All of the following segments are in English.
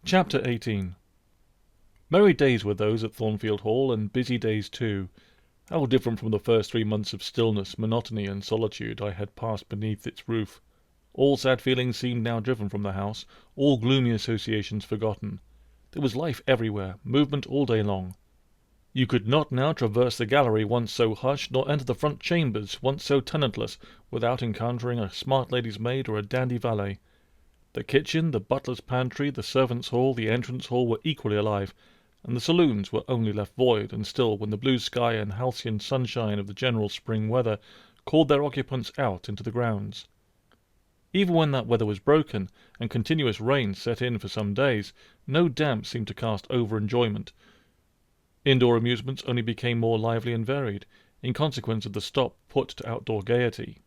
Chapter 18. Merry days were those at Thornfield Hall, and busy days too. How different from the first 3 months of stillness, monotony, and solitude I had passed beneath its roof. All sad feelings seemed now driven from the house, all gloomy associations forgotten. There was life everywhere, movement all day long. You could not now traverse the gallery, once so hushed, nor enter the front chambers, once so tenantless, without encountering a smart lady's maid or a dandy valet. The kitchen, the butler's pantry, the servants' hall, the entrance hall were equally alive, and the saloons were only left void and still when the blue sky and halcyon sunshine of the general spring weather called their occupants out into the grounds. Even when that weather was broken, and continuous rain set in for some days, no damp seemed to cast over enjoyment. Indoor amusements only became more lively and varied, in consequence of the stop put to outdoor gaiety.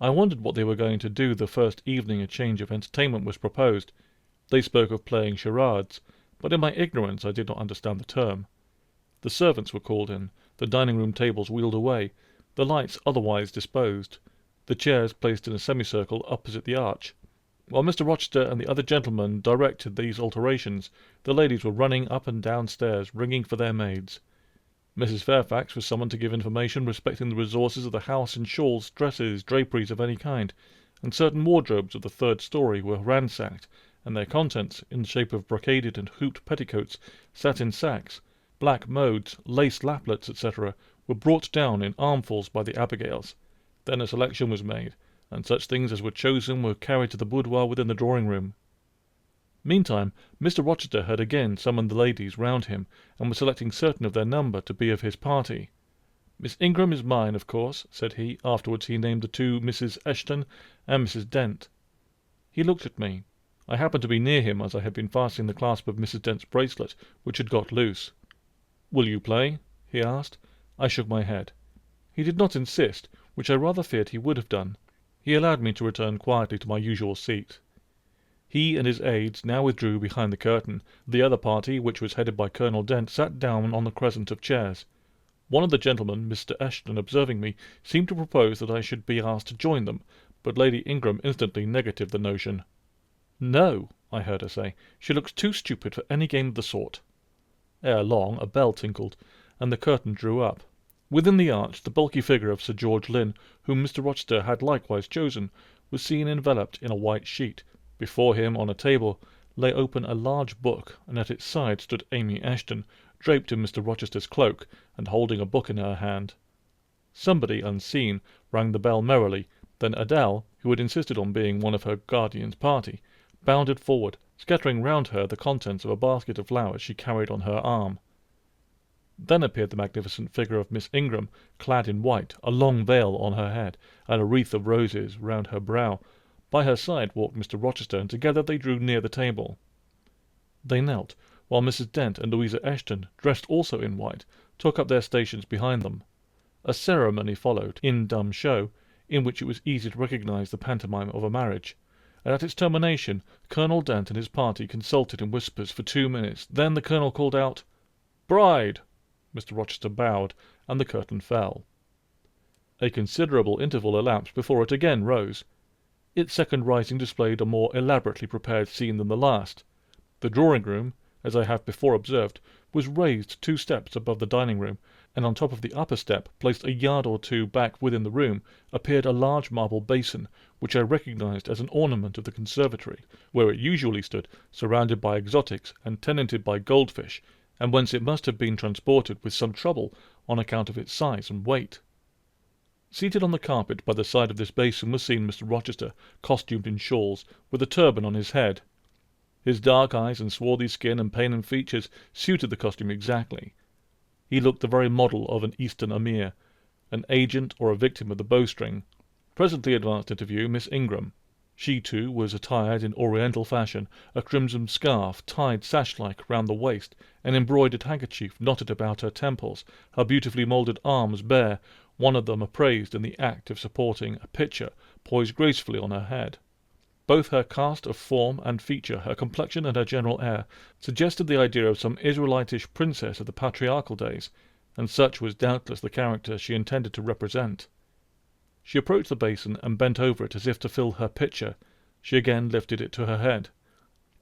I wondered what they were going to do the first evening a change of entertainment was proposed. They spoke of playing charades, but in my ignorance I did not understand the term. The servants were called in, the dining-room tables wheeled away, the lights otherwise disposed, the chairs placed in a semicircle opposite the arch. While Mr. Rochester and the other gentlemen directed these alterations, the ladies were running up and down stairs, ringing for their maids. Mrs. Fairfax was summoned to give information respecting the resources of the house in shawls, dresses, draperies of any kind, and certain wardrobes of the third story were ransacked, and their contents, in the shape of brocaded and hooped petticoats, satin sacks, black modes, lace laplets, etc., were brought down in armfuls by the Abigails. Then a selection was made, and such things as were chosen were carried to the boudoir within the drawing-room. Meantime, Mr. Rochester had again summoned the ladies round him, and was selecting certain of their number to be of his party. "Miss Ingram is mine, of course," said he. Afterwards he named the two Misses Eshton and Mrs. Dent. He looked at me. I happened to be near him, as I had been fastening the clasp of Mrs. Dent's bracelet, which had got loose. "Will you play?" he asked. I shook my head. He did not insist, which I rather feared he would have done. He allowed me to return quietly to my usual seat. He and his aides now withdrew behind the curtain. The other party, which was headed by Colonel Dent, sat down on the crescent of chairs. One of the gentlemen, Mr. Eshton, observing me, seemed to propose that I should be asked to join them, but Lady Ingram instantly negatived the notion. "No," I heard her say, "she looks too stupid for any game of the sort." Ere long a bell tinkled, and the curtain drew up. Within the arch the bulky figure of Sir George Lynn, whom Mr. Rochester had likewise chosen, was seen enveloped in a white sheet. Before him, on a table, lay open a large book, and at its side stood Amy Ashton, draped in Mr. Rochester's cloak, and holding a book in her hand. Somebody, unseen, rang the bell merrily. Then Adele, who had insisted on being one of her guardian's party, bounded forward, scattering round her the contents of a basket of flowers she carried on her arm. Then appeared the magnificent figure of Miss Ingram, clad in white, a long veil on her head, and a wreath of roses round her brow. By her side walked Mr. Rochester, and together they drew near the table. They knelt, while Mrs. Dent and Louisa Eshton, dressed also in white, took up their stations behind them. A ceremony followed, in dumb show, in which it was easy to recognize the pantomime of a marriage, and at its termination Colonel Dent and his party consulted in whispers for 2 minutes. Then the Colonel called out, "Bride!" Mr. Rochester bowed, and the curtain fell. A considerable interval elapsed before it again rose. Its second rising displayed a more elaborately prepared scene than the last. The drawing-room, as I have before observed, was raised 2 steps above the dining-room, and on top of the upper step, placed a yard or 2 back within the room, appeared a large marble basin, which I recognized as an ornament of the conservatory, where it usually stood, surrounded by exotics and tenanted by goldfish, and whence it must have been transported with some trouble on account of its size and weight. Seated on the carpet by the side of this basin was seen Mr. Rochester, costumed in shawls, with a turban on his head. His dark eyes and swarthy skin and paling features suited the costume exactly. He looked the very model of an Eastern Emir, an agent or a victim of the bowstring. Presently advanced into view Miss Ingram. She, too, was attired in Oriental fashion, a crimson scarf tied sash-like round the waist, an embroidered handkerchief knotted about her temples, her beautifully moulded arms bare, one of them upraised in the act of supporting a pitcher poised gracefully on her head. Both her cast of form and feature, her complexion and her general air, suggested the idea of some Israelitish princess of the patriarchal days, and such was doubtless the character she intended to represent. She approached the basin and bent over it as if to fill her pitcher. She again lifted it to her head.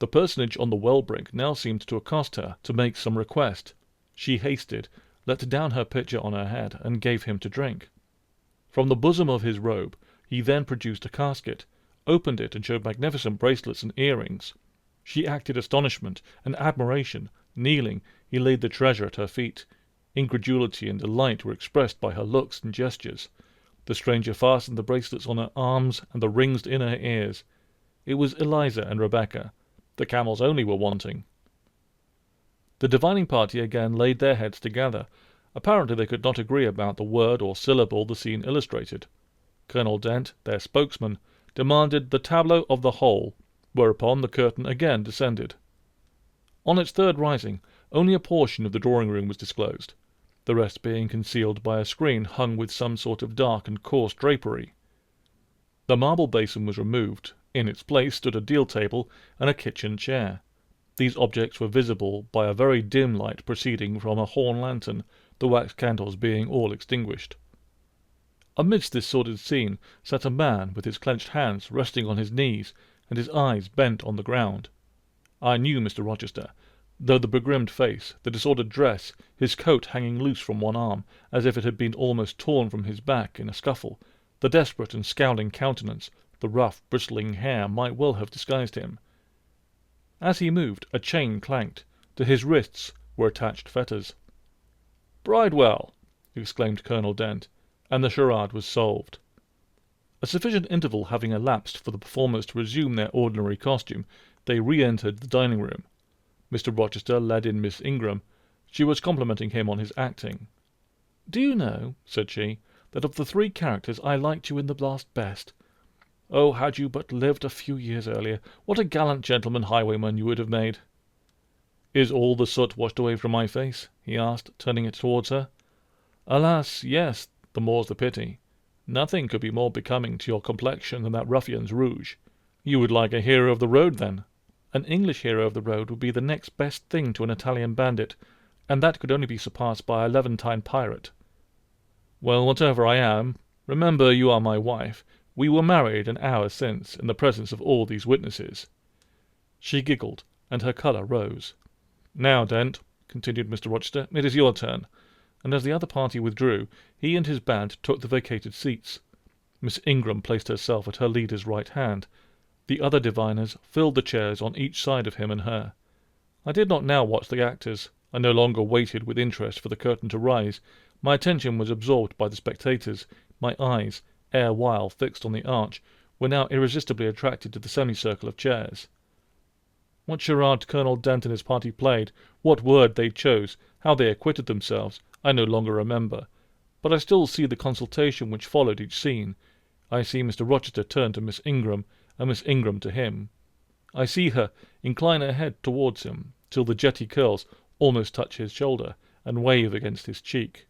The personage on the well-brink now seemed to accost her, to make some request. She hasted, let down her pitcher on her head, and gave him to drink. From the bosom of his robe he then produced a casket, opened it, and showed magnificent bracelets and earrings. She acted astonishment and admiration. Kneeling, he laid the treasure at her feet. Incredulity and delight were expressed by her looks and gestures. The stranger fastened the bracelets on her arms and the rings in her ears. It was Eliza and Rebecca. The camels only were wanting. The divining party again laid their heads together. Apparently they could not agree about the word or syllable the scene illustrated. Colonel Dent, their spokesman, demanded the tableau of the whole, whereupon the curtain again descended. On its third rising, only a portion of the drawing-room was disclosed, the rest being concealed by a screen hung with some sort of dark and coarse drapery. The marble basin was removed. In its place stood a deal table and a kitchen chair. These objects were visible by a very dim light proceeding from a horn lantern, the wax candles being all extinguished. Amidst this sordid scene sat a man with his clenched hands resting on his knees and his eyes bent on the ground. I knew Mr. Rochester, though the begrimed face, the disordered dress, his coat hanging loose from one arm, as if it had been almost torn from his back in a scuffle, the desperate and scowling countenance, the rough, bristling hair might well have disguised him. As he moved, a chain clanked. To his wrists were attached fetters. "Bridewell!" exclaimed Colonel Dent, and the charade was solved. A sufficient interval having elapsed for the performers to resume their ordinary costume, they re-entered the dining-room. Mr. Rochester led in Miss Ingram. She was complimenting him on his acting. "Do you know," said she, "that of the three characters I liked you in the last best. Oh, had you but lived a few years earlier, what a gallant gentleman highwayman you would have made!" "Is all the soot washed away from my face?" he asked, turning it towards her. "Alas, yes, the more's the pity. Nothing could be more becoming to your complexion than that ruffian's rouge. You would like a hero of the road, then?" "An English hero of the road would be the next best thing to an Italian bandit, and that could only be surpassed by a Levantine pirate." "Well, whatever I am, remember you are my wife. We were married an hour since, in the presence of all these witnesses." She giggled, and her colour rose. "Now, Dent," continued Mr. Rochester, "it is your turn." And as the other party withdrew, he and his band took the vacated seats. Miss Ingram placed herself at her leader's right hand. The other diviners filled the chairs on each side of him and her. I did not now watch the actors. I no longer waited with interest for the curtain to rise. My attention was absorbed by the spectators. My eyes, erewhile fixed on the arch, were now irresistibly attracted to the semicircle of chairs. What charade Colonel Dent and his party played, what word they chose, how they acquitted themselves, I no longer remember. But I still see the consultation which followed each scene. I see Mr. Rochester turn to Miss Ingram, and Miss Ingram to him. I see her incline her head towards him, till the jetty curls almost touch his shoulder, and wave against his cheek.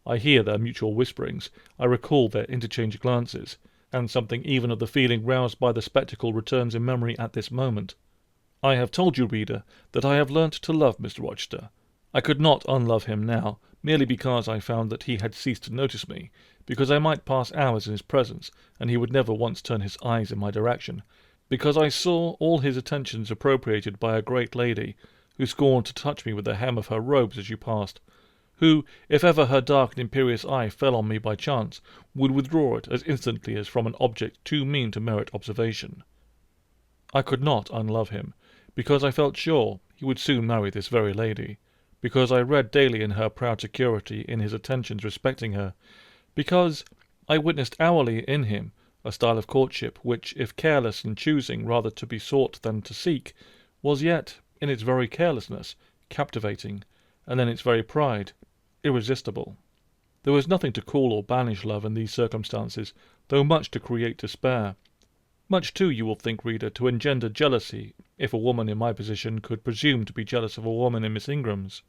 I hear their mutual whisperings, I recall their interchanged glances, and something even of the feeling roused by the spectacle returns in memory at this moment. I have told you, reader, that I have learnt to love Mr. Rochester. I could not unlove him now, merely because I found that he had ceased to notice me, because I might pass hours in his presence, and he would never once turn his eyes in my direction, because I saw all his attentions appropriated by a great lady, who scorned to touch me with the hem of her robes as she passed, who, if ever her dark and imperious eye fell on me by chance, would withdraw it as instantly as from an object too mean to merit observation. I could not unlove him, because I felt sure he would soon marry this very lady, because I read daily in her proud security in his attentions respecting her, because I witnessed hourly in him a style of courtship which, if careless and choosing rather to be sought than to seek, was yet, in its very carelessness, captivating, and in its very pride, irresistible. There was nothing to cool or banish love in these circumstances, though much to create despair. Much, too, you will think, reader, to engender jealousy, if a woman in my position could presume to be jealous of a woman in Miss Ingram's.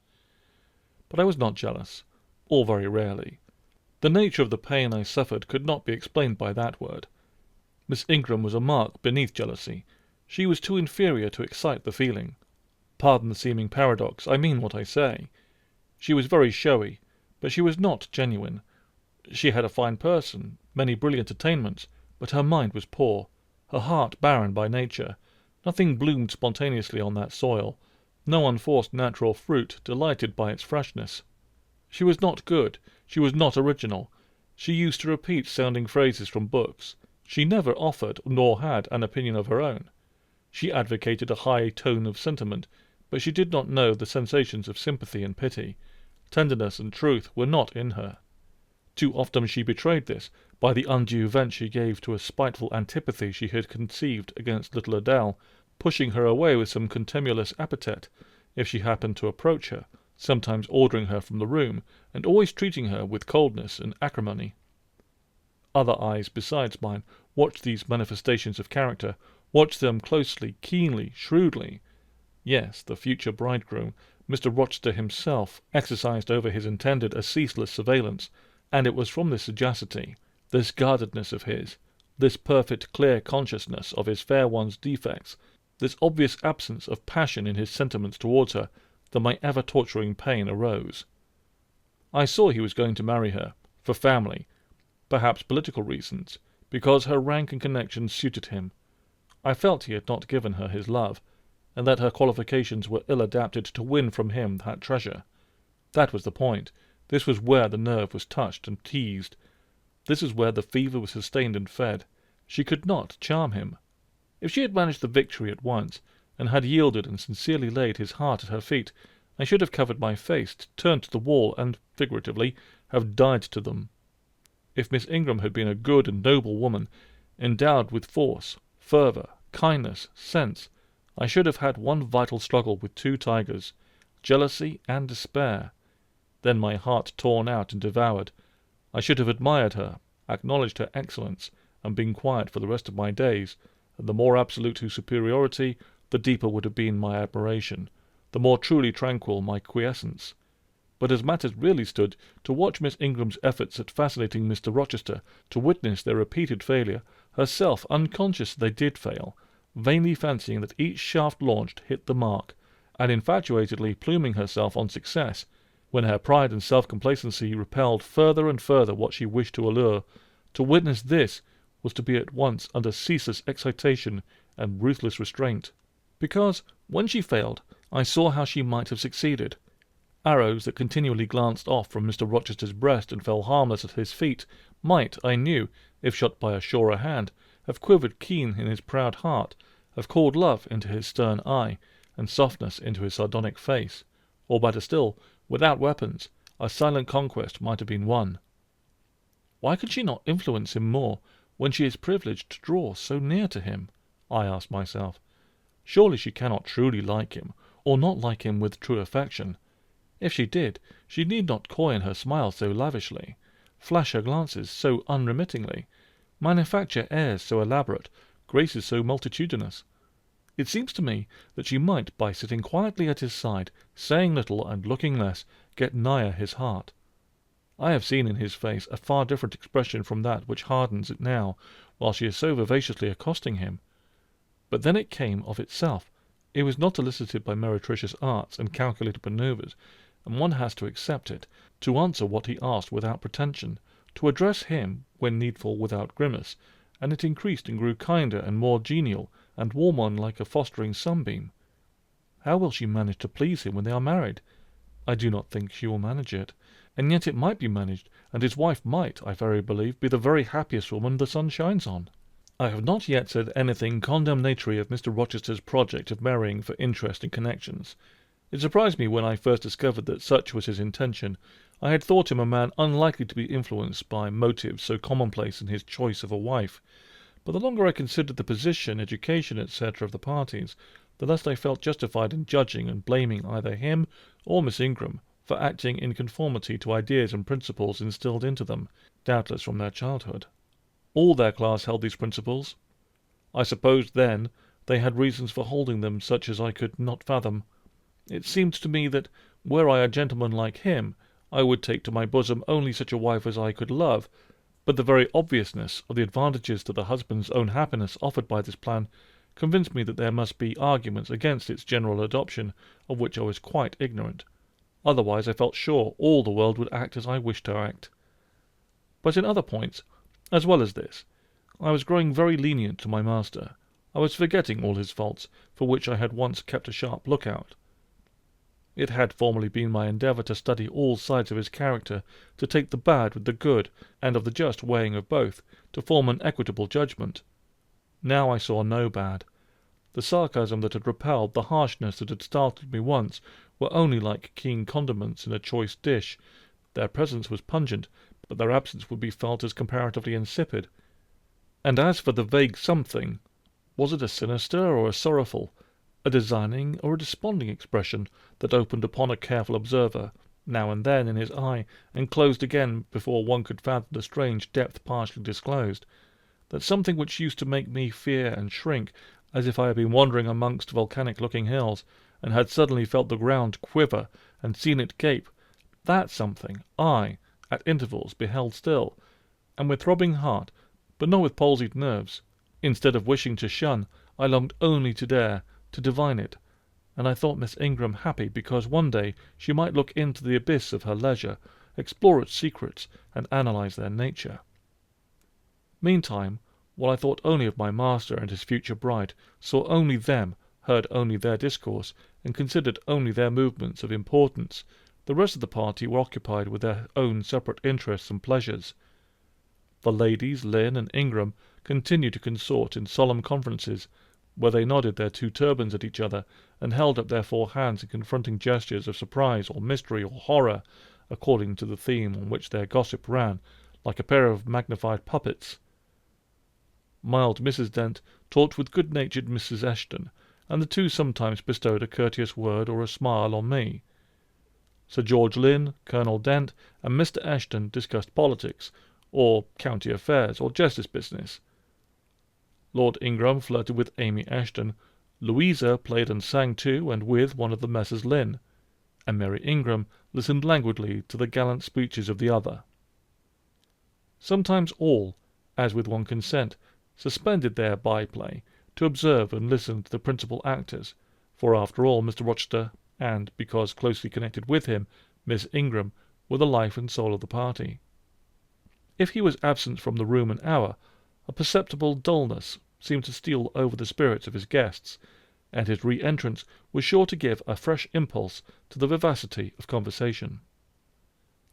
But I was not jealous, or very rarely. The nature of the pain I suffered could not be explained by that word. Miss Ingram was a mark beneath jealousy. She was too inferior to excite the feeling. Pardon the seeming paradox, I mean what I say. She was very showy, but she was not genuine. She had a fine person, many brilliant attainments, but her mind was poor, her heart barren by nature. Nothing bloomed spontaneously on that soil. No unforced natural fruit delighted by its freshness. She was not good. She was not original. She used to repeat sounding phrases from books. She never offered, nor had, an opinion of her own. She advocated a high tone of sentiment, but she did not know the sensations of sympathy and pity. Tenderness and truth were not in her. Too often she betrayed this by the undue vent she gave to a spiteful antipathy she had conceived against little Adele, pushing her away with some contumelious epithet if she happened to approach her, sometimes ordering her from the room, and always treating her with coldness and acrimony. Other eyes besides mine watched these manifestations of character, watched them closely, keenly, shrewdly. Yes, the future bridegroom, Mr. Rochester himself, exercised over his intended a ceaseless surveillance, and it was from this sagacity, this guardedness of his, this perfect clear consciousness of his fair one's defects, this obvious absence of passion in his sentiments towards her, that my ever-torturing pain arose. I saw he was going to marry her, for family, perhaps political reasons, because her rank and connections suited him. I felt he had not given her his love, and that her qualifications were ill adapted to win from him that treasure. That was the point. This was where the nerve was touched and teased. This is where the fever was sustained and fed. She could not charm him. If she had managed the victory at once, and had yielded and sincerely laid his heart at her feet, I should have covered my face, turned to the wall, and, figuratively, have died to them. If Miss Ingram had been a good and noble woman, endowed with force, fervour, kindness, sense, I should have had one vital struggle with two tigers, jealousy and despair. Then my heart torn out and devoured. I should have admired her, acknowledged her excellence, and been quiet for the rest of my days, and the more absolute her superiority, the deeper would have been my admiration, the more truly tranquil my quiescence. But as matters really stood, to watch Miss Ingram's efforts at fascinating Mr. Rochester, to witness their repeated failure, herself unconscious they did fail, vainly fancying that each shaft launched hit the mark, and infatuatedly pluming herself on success, when her pride and self-complacency repelled further and further what she wished to allure, to witness this was to be at once under ceaseless excitation and ruthless restraint. Because, when she failed, I saw how she might have succeeded. Arrows that continually glanced off from Mr. Rochester's breast and fell harmless at his feet might, I knew, if shot by a surer hand, have quivered keen in his proud heart, have called love into his stern eye, and softness into his sardonic face, or better still, without weapons, a silent conquest might have been won. Why could she not influence him more, when she is privileged to draw so near to him? I asked myself. Surely she cannot truly like him, or not like him with true affection. If she did, she need not coin her smile so lavishly, flash her glances so unremittingly, manufacture airs so elaborate, graces so multitudinous. It seems to me that she might, by sitting quietly at his side, saying little and looking less, get nigher his heart. I have seen in his face a far different expression from that which hardens it now, while she is so vivaciously accosting him. But then it came of itself. It was not elicited by meretricious arts and calculated manoeuvres, and one has to accept it, to answer what he asked without pretension, to address him, when needful, without grimace, and it increased and grew kinder and more genial, and warm on like a fostering sunbeam. How will she manage to please him when they are married? I do not think she will manage it, and yet it might be managed, and his wife might, I very believe, be the very happiest woman the sun shines on. I have not yet said anything condemnatory of Mr. Rochester's project of marrying for interest and connections. It surprised me when I first discovered that such was his intention. I had thought him a man unlikely to be influenced by motives so commonplace in his choice of a wife. But the longer I considered the position, education, etc. of the parties, the less I felt justified in judging and blaming either him or Miss Ingram for acting in conformity to ideas and principles instilled into them, doubtless from their childhood. All their class held these principles. I supposed then they had reasons for holding them such as I could not fathom. It seemed to me that, were I a gentleman like him, I would take to my bosom only such a wife as I could love, but the very obviousness of the advantages to the husband's own happiness offered by this plan convinced me that there must be arguments against its general adoption, of which I was quite ignorant. Otherwise I felt sure all the world would act as I wished to act. But in other points, as well as this, I was growing very lenient to my master. I was forgetting all his faults, for which I had once kept a sharp lookout. It had formerly been my endeavour to study all sides of his character, to take the bad with the good, and of the just weighing of both, to form an equitable judgment. Now I saw no bad. The sarcasm that had repelled, the harshness that had startled me once, were only like keen condiments in a choice dish. Their presence was pungent, but their absence would be felt as comparatively insipid. And as for the vague something, was it a sinister or a sorrowful, a designing or a desponding expression that opened upon a careful observer, now and then in his eye, and closed again before one could fathom the strange depth partially disclosed? That something which used to make me fear and shrink, as if I had been wandering amongst volcanic-looking hills, and had suddenly felt the ground quiver and seen it gape, that something I, at intervals, beheld still, and with throbbing heart, but not with palsied nerves. Instead of wishing to shun, I longed only to dare, to divine it, and I thought Miss Ingram happy because one day she might look into the abyss of her leisure, explore its secrets, and analyze their nature. Meantime, while I thought only of my master and his future bride, saw only them, heard only their discourse, and considered only their movements of importance, the rest of the party were occupied with their own separate interests and pleasures. The ladies, Lynn and Ingram, continued to consort in solemn conferences, where they nodded their two turbans at each other, and held up their four hands in confronting gestures of surprise or mystery or horror, according to the theme on which their gossip ran, like a pair of magnified puppets. Mild Mrs. Dent talked with good-natured Mrs. Eshton, and the two sometimes bestowed a courteous word or a smile on me. Sir George Lynn, Colonel Dent, and Mr. Eshton discussed politics, or county affairs, or justice business. Lord Ingram flirted with Amy Eshton. Louisa played and sang to and with one of the Messrs. Lynn, and Mary Ingram listened languidly to the gallant speeches of the other. Sometimes all, as with one consent, suspended their by-play to observe and listen to the principal actors, for after all Mr. Rochester, and, because closely connected with him, Miss Ingram, were the life and soul of the party. If he was absent from the room an hour, a perceptible dullness seemed to steal over the spirits of his guests, and his re-entrance was sure to give a fresh impulse to the vivacity of conversation.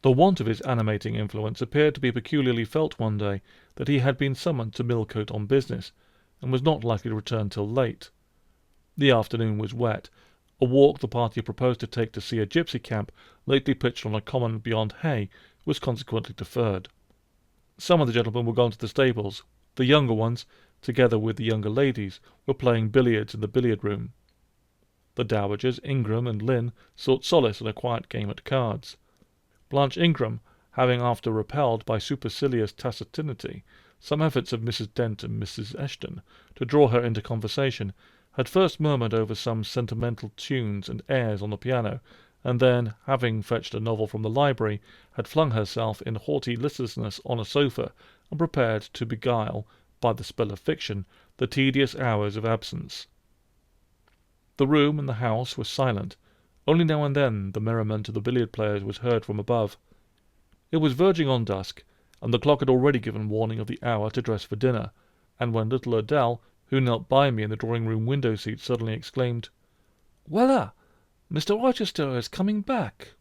The want of his animating influence appeared to be peculiarly felt one day that he had been summoned to Millcote on business, and was not likely to return till late. The afternoon was wet. A walk the party had proposed to take to see a gipsy camp, lately pitched on a common beyond Hay, was consequently deferred. Some of the gentlemen were gone to the stables. The younger ones, together with the younger ladies, were playing billiards in the billiard-room. The dowagers, Ingram and Lynn, sought solace in a quiet game at cards. Blanche Ingram, having after repelled by supercilious taciturnity some efforts of Mrs. Dent and Mrs. Eshton to draw her into conversation, had first murmured over some sentimental tunes and airs on the piano, and then, having fetched a novel from the library, had flung herself in haughty listlessness on a sofa, and prepared to beguile, by the spell of fiction, the tedious hours of absence. The room and the house were silent. Only now and then the merriment of the billiard-players was heard from above. It was verging on dusk, and the clock had already given warning of the hour to dress for dinner, and when little Adele, who knelt by me in the drawing-room window-seat, suddenly exclaimed, "Voila! Mr. Rochester is coming back."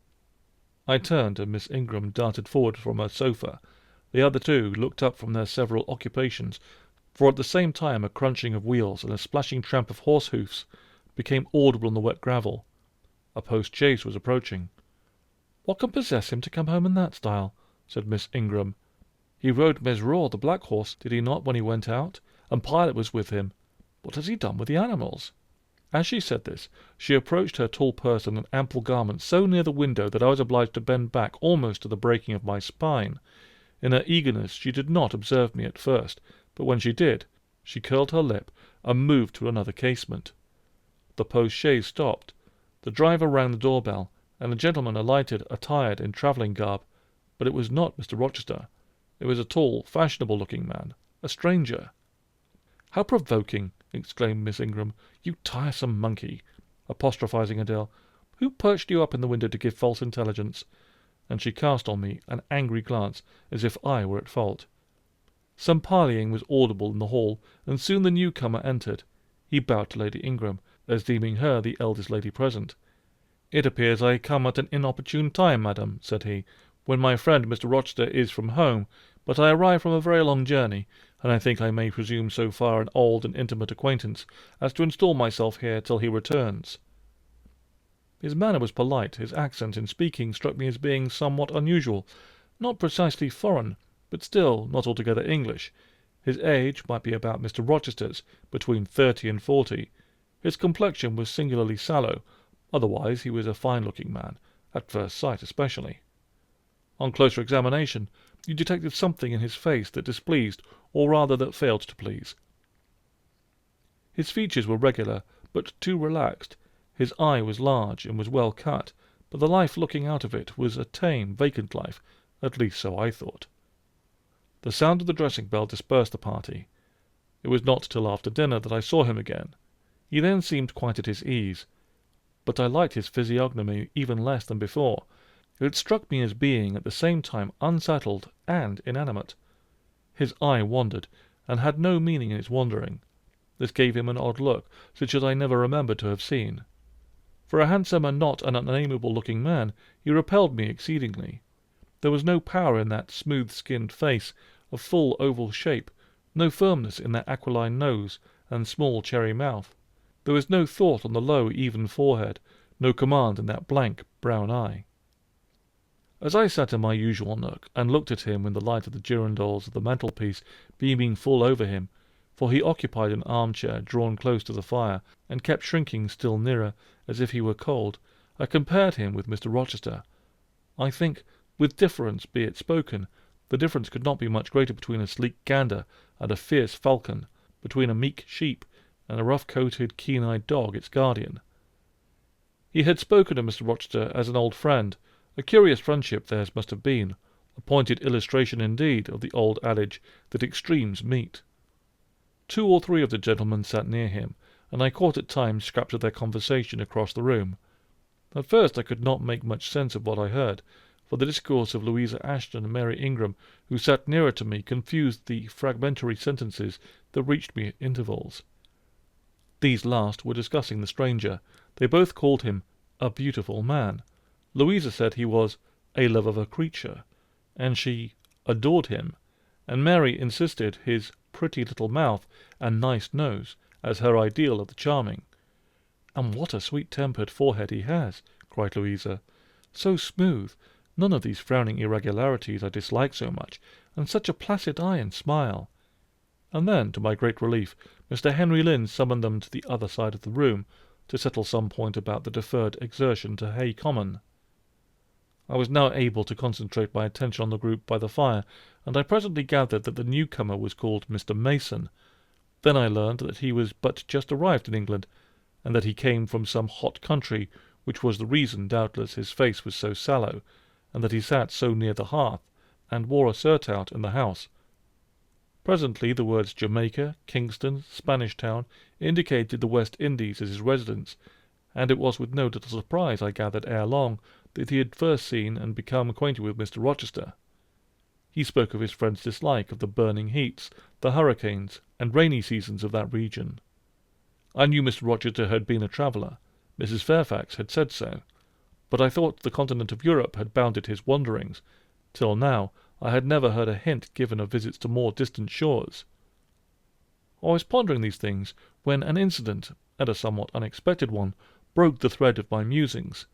I turned, and Miss Ingram darted forward from her sofa. The other two looked up from their several occupations, for at the same time a crunching of wheels and a splashing tramp of horse-hoofs became audible on the wet gravel. A post-chaise was approaching. "What can possess him to come home in that style?" said Miss Ingram. "He rode Mesrour, the black horse, did he not, when he went out? And Pilot was with him. What has he done with the animals?" As she said this, she approached her tall person and ample garments so near the window that I was obliged to bend back almost to the breaking of my spine. In her eagerness she did not observe me at first, but when she did, she curled her lip and moved to another casement. The post-chaise stopped. The driver rang the door-bell, and a gentleman alighted attired in travelling garb, but it was not Mr. Rochester. It was a tall, fashionable-looking man, a stranger. "How provoking!" exclaimed Miss Ingram. "You tiresome monkey!" apostrophizing Adele. "Who perched you up in the window to give false intelligence?" And she cast on me an angry glance, as if I were at fault. Some parleying was audible in the hall, and soon the newcomer entered. He bowed to Lady Ingram, as deeming her the eldest lady present. "It appears I come at an inopportune time, madam," said he, "when my friend Mr. Rochester is from home, but I arrive from a very long journey, and I think I may presume so far an old and intimate acquaintance as to install myself here till he returns." His manner was polite. His accent in speaking struck me as being somewhat unusual, not precisely foreign, but still not altogether English. His age might be about Mr. Rochester's, between 30 and 40. His complexion was singularly sallow. Otherwise he was a fine-looking man, at first sight especially. On closer examination you detected something in his face that displeased, or rather that failed to please. His features were regular, but too relaxed. His eye was large and was well cut, but the life looking out of it was a tame, vacant life, at least so I thought. The sound of the dressing bell dispersed the party. It was not till after dinner that I saw him again. He then seemed quite at his ease, but I liked his physiognomy even less than before. It struck me as being at the same time unsettled and inanimate. His eye wandered, and had no meaning in its wandering. This gave him an odd look, such as I never remembered to have seen. For a handsome and not an unamiable-looking man, he repelled me exceedingly. There was no power in that smooth-skinned face, of full oval shape, no firmness in that aquiline nose and small cherry mouth. There was no thought on the low, even forehead, no command in that blank, brown eye. As I sat in my usual nook, and looked at him in the light of the girandoles of the mantelpiece beaming full over him, for he occupied an armchair drawn close to the fire, and kept shrinking still nearer, as if he were cold, I compared him with Mr. Rochester. I think, with difference be it spoken, the difference could not be much greater between a sleek gander and a fierce falcon, between a meek sheep and a rough-coated, keen-eyed dog, its guardian. He had spoken of Mr. Rochester as an old friend. A curious friendship theirs must have been, a pointed illustration indeed of the old adage that extremes meet. 2 or 3 of the gentlemen sat near him, and I caught at times scraps of their conversation across the room. At first I could not make much sense of what I heard, for the discourse of Louisa Ashton and Mary Ingram, who sat nearer to me, confused the fragmentary sentences that reached me at intervals. These last were discussing the stranger. They both called him a beautiful man. Louisa said he was a love of a creature, and she adored him, and Mary insisted his pretty little mouth and nice nose as her ideal of the charming. "And what a sweet-tempered forehead he has!" cried Louisa. "So smooth, none of these frowning irregularities I dislike so much, and such a placid eye and smile." And then, to my great relief, Mr. Henry Lynn summoned them to the other side of the room, to settle some point about the deferred exertion to Hay Common. I was now able to concentrate my attention on the group by the fire, and I presently gathered that the newcomer was called Mr. Mason. Then I learned that he was but just arrived in England, and that he came from some hot country, which was the reason, doubtless, his face was so sallow, and that he sat so near the hearth, and wore a surtout in the house. Presently the words Jamaica, Kingston, Spanish Town indicated the West Indies as his residence, and it was with no little surprise I gathered ere long that he had first seen and become acquainted with Mr. Rochester. He spoke of his friend's dislike of the burning heats, the hurricanes, and rainy seasons of that region. I knew Mr. Rochester had been a traveller. Mrs. Fairfax had said so. But I thought the continent of Europe had bounded his wanderings. Till now I had never heard a hint given of visits to more distant shores. I was pondering these things when an incident, and a somewhat unexpected one, broke the thread of my musings.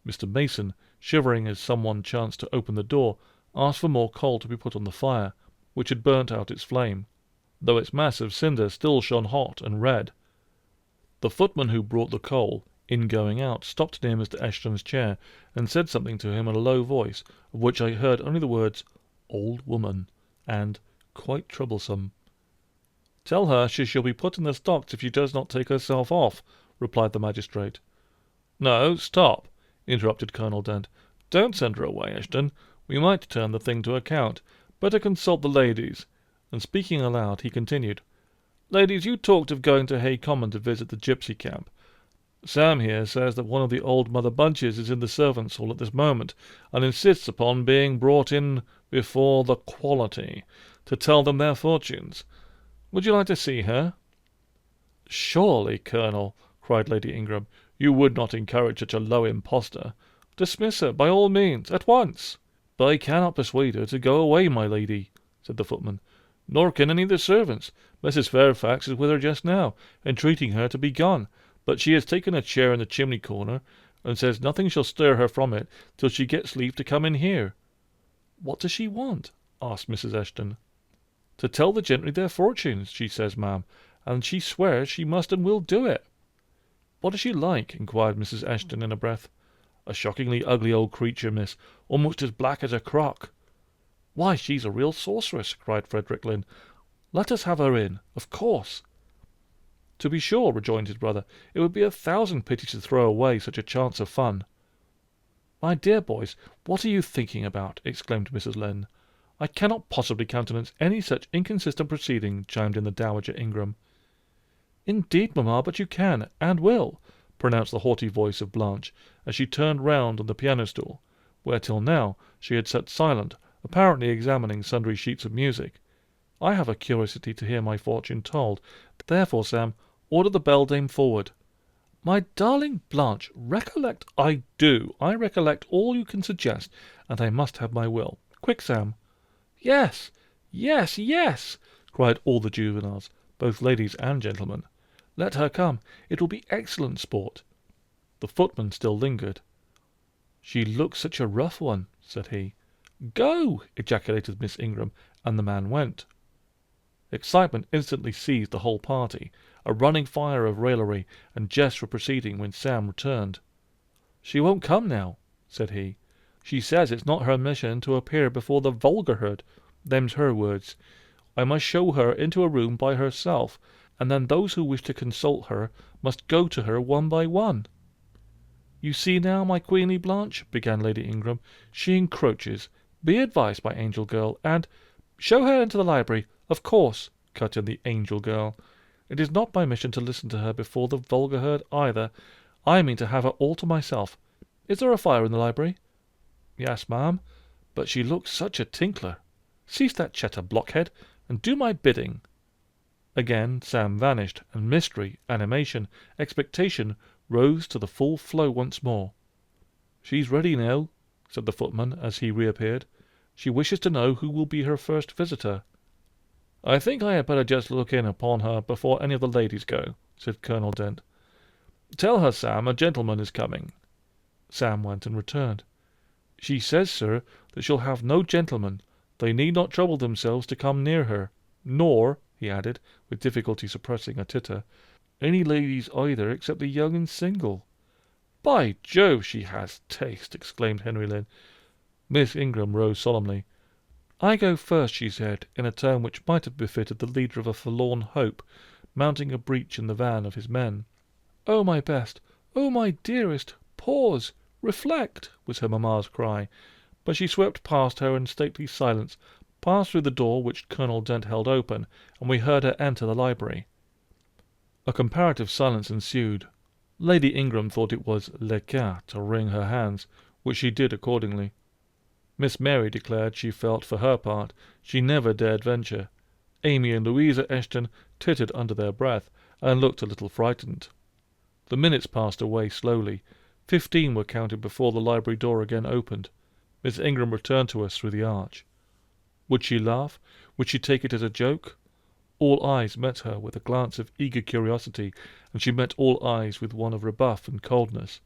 Mr. Mason, shivering as some one chanced to open the door, asked for more coal to be put on the fire, which had burnt out its flame, though its mass of cinder still shone hot and red. The footman who brought the coal, in going out, stopped near Mr. Ashton's chair, and said something to him in a low voice, of which I heard only the words "old woman" and "quite troublesome." "Tell her she shall be put in the stocks if she does not take herself off," replied the magistrate. "No, stop," interrupted Colonel Dent. "Don't send her away, Ashton. We might turn the thing to account. Better consult the ladies." And speaking aloud, he continued, "Ladies, you talked of going to Hay Common to visit the gipsy camp. Sam here says that one of the old Mother Bunches is in the servants' hall at this moment, and insists upon being brought in before the Quality to tell them their fortunes. Would you like to see her?" "Surely, Colonel," cried Lady Ingram, "you would not encourage such a low impostor. Dismiss her, by all means, at once." "But I cannot persuade her to go away, my lady," said the footman. "Nor can any of the servants. Mrs. Fairfax is with her just now, entreating her to be gone, but she has taken a chair in the chimney corner, and says nothing shall stir her from it till she gets leave to come in here." "What does she want?" asked Mrs. Eshton. "To tell the gentry their fortunes, she says, ma'am, and she swears she must and will do it." "What is she like?" inquired Mrs. Eshton in a breath. "A shockingly ugly old creature, miss, almost as black as a crock." "Why, she's a real sorceress," cried Frederick Lynn. "Let us have her in, of course." "To be sure," rejoined his brother. "It would be 1,000 pities to throw away such a chance of fun." "My dear boys, what are you thinking about?" exclaimed Mrs. Lynn. "I cannot possibly countenance any such inconsistent proceeding," chimed in the Dowager Ingram. "Indeed, mamma, but you can, and will," pronounced the haughty voice of Blanche, as she turned round on the piano-stool, where till now she had sat silent, apparently examining sundry sheets of music. "I have a curiosity to hear my fortune told. Therefore, Sam, order the beldame forward." "My darling Blanche, recollect—" "I do. I recollect all you can suggest, and I must have my will. Quick, Sam." "Yes, yes, yes," cried all the juveniles, both ladies and gentlemen. "Let her come. It will be excellent sport." The footman still lingered. "She looks such a rough one," said he. "Go!" ejaculated Miss Ingram, and the man went. Excitement instantly seized the whole party. A running fire of raillery and jests were proceeding when Sam returned. "She won't come now," said he. "She says it's not her mission to appear before the vulgar herd. Them's her words. I must show her into a room by herself, and then those who wish to consult her must go to her one by one." "You see now, my queenly Blanche," began Lady Ingram, "she encroaches. Be advised, my angel girl, and—" "Show her into the library, of course," cut in the angel girl. "It is not my mission to listen to her before the vulgar herd either. I mean to have her all to myself. Is there a fire in the library?" "Yes, ma'am, but she looks such a tinkler." "Cease that chatter, blockhead, and do my bidding." Again Sam vanished, and mystery, animation, expectation rose to the full flow once more. "She's ready now," said the footman as he reappeared. "She wishes to know who will be her first visitor." "I think I had better just look in upon her before any of the ladies go," said Colonel Dent. "Tell her, Sam, a gentleman is coming." Sam went and returned. "She says, sir, that she'll have no gentlemen. They need not trouble themselves to come near her. Nor," he added, with difficulty suppressing a titter, "any ladies either, except the young and single." "By Jove, she has taste!" exclaimed Henry Lynn. Miss Ingram rose solemnly. "I go first," she said, in a tone which might have befitted the leader of a forlorn hope, mounting a breach in the van of his men. "Oh, my best! Oh, my dearest! Pause! Reflect!" was her mamma's cry, but she swept past her in stately silence, passed through the door which Colonel Dent held open, and we heard her enter the library. A comparative silence ensued. Lady Ingram thought it was le cas to wring her hands, which she did accordingly. Miss Mary declared she felt, for her part, she never dared venture. Amy and Louisa Eshton tittered under their breath, and looked a little frightened. The minutes passed away slowly. 15 were counted before the library door again opened. Miss Ingram returned to us through the arch. Would she laugh? Would she take it as a joke? All eyes met her with a glance of eager curiosity, and she met all eyes with one of rebuff and coldness.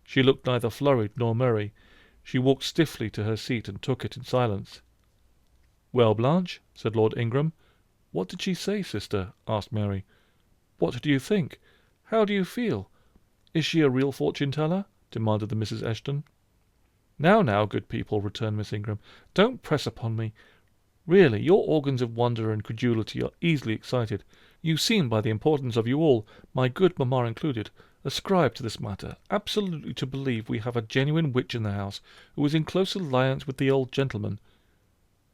She looked neither flurried nor merry. She walked stiffly to her seat and took it in silence. "Well, Blanche," said Lord Ingram. "What did she say, sister?" asked Mary. "What do you think? How do you feel? Is she a real fortune-teller?" demanded the Mrs. Eshton. Now, good people," returned Miss Ingram, "don't press upon me. Really, your organs of wonder and credulity are easily excited. You seem, by the importance of you all, my good mamma included, ascribe to this matter, absolutely to believe we have a genuine witch in the house, who is in close alliance with the old gentleman.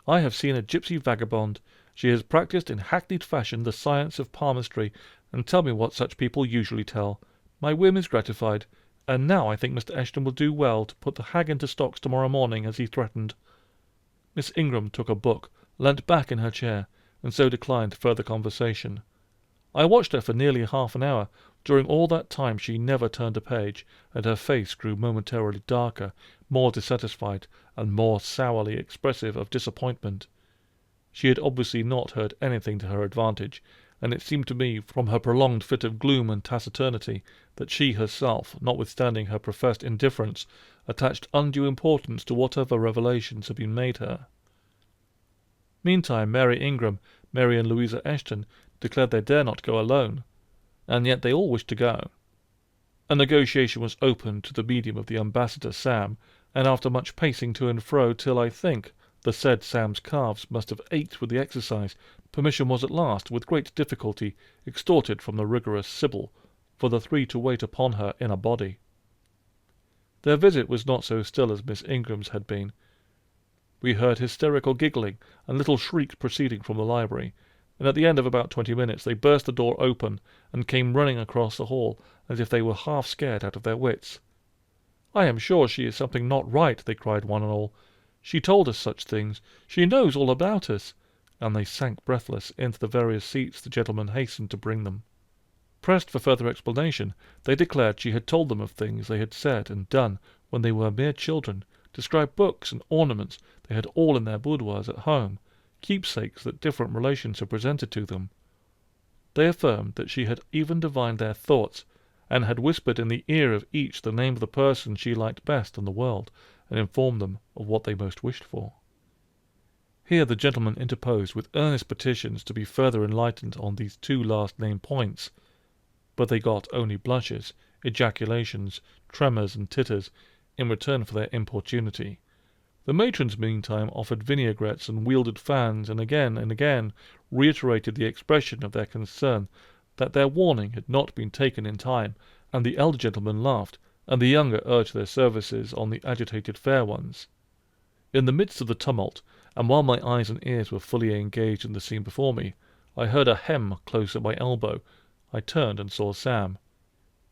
I have seen a gipsy vagabond. She has practised in hackneyed fashion the science of palmistry, and tell me what such people usually tell. My whim is gratified, and now I think Mr. Eshton will do well to put the hag into stocks tomorrow morning, as he threatened." Miss Ingram took a book, leant back in her chair, and so declined further conversation. I watched her for nearly half an hour. During all that time she never turned a page, and her face grew momentarily darker, more dissatisfied, and more sourly expressive of disappointment. She had obviously not heard anything to her advantage, and it seemed to me, from her prolonged fit of gloom and taciturnity, that she herself, notwithstanding her professed indifference, attached undue importance to whatever revelations had been made her. Meantime, Mary Ingram, Mary and Louisa Eshton declared they dare not go alone, and yet they all wished to go. A negotiation was opened to the medium of the ambassador Sam, and after much pacing to and fro, till I think the said Sam's calves must have ached with the exercise, permission was at last, with great difficulty, extorted from the rigorous Sybil, for the three to wait upon her in a body. Their visit was not so still as Miss Ingram's had been. We heard hysterical giggling and little shrieks proceeding from the library, and at the end of about 20 minutes they burst the door open and came running across the hall as if they were half scared out of their wits. "I am sure she is something not right," they cried one and all. "She told us such things. She knows all about us." And they sank breathless into the various seats the gentleman hastened to bring them. Pressed for further explanation, they declared she had told them of things they had said and done when they were mere children, described books and ornaments they had all in their boudoirs at home, keepsakes that different relations had presented to them. They affirmed that she had even divined their thoughts, and had whispered in the ear of each the name of the person she liked best in the world, and informed them of what they most wished for. Here the gentleman interposed with earnest petitions to be further enlightened on these two last named points, but they got only blushes, ejaculations, tremors, and titters in return for their importunity. The matrons meantime offered vinaigrettes and wielded fans, and again reiterated the expression of their concern that their warning had not been taken in time, and the elder gentlemen laughed, and the younger urged their services on the agitated fair ones. In the midst of the tumult, and while my eyes and ears were fully engaged in the scene before me, I heard a hem close at my elbow. I turned and saw Sam.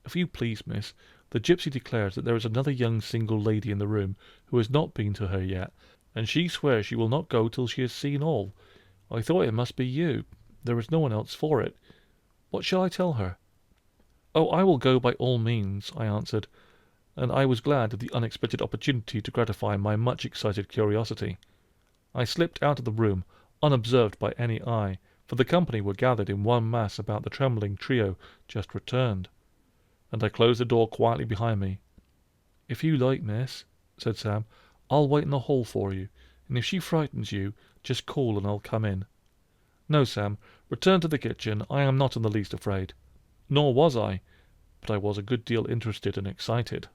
"If you please, miss, the gipsy declares that there is another young single lady in the room who has not been to her yet, and she swears she will not go till she has seen all. I thought it must be you. There is no one else for it. What shall I tell her?" "Oh, I will go by all means," I answered, and I was glad of the unexpected opportunity to gratify my much excited curiosity. I slipped out of the room, unobserved by any eye, for the company were gathered in one mass about the trembling trio just returned, and I closed the door quietly behind me. "If you like, miss," said Sam, "I'll wait in the hall for you, and if she frightens you, just call and I'll come in." "No, Sam, return to the kitchen. I am not in the least afraid." Nor was I, but I was a good deal interested and excited.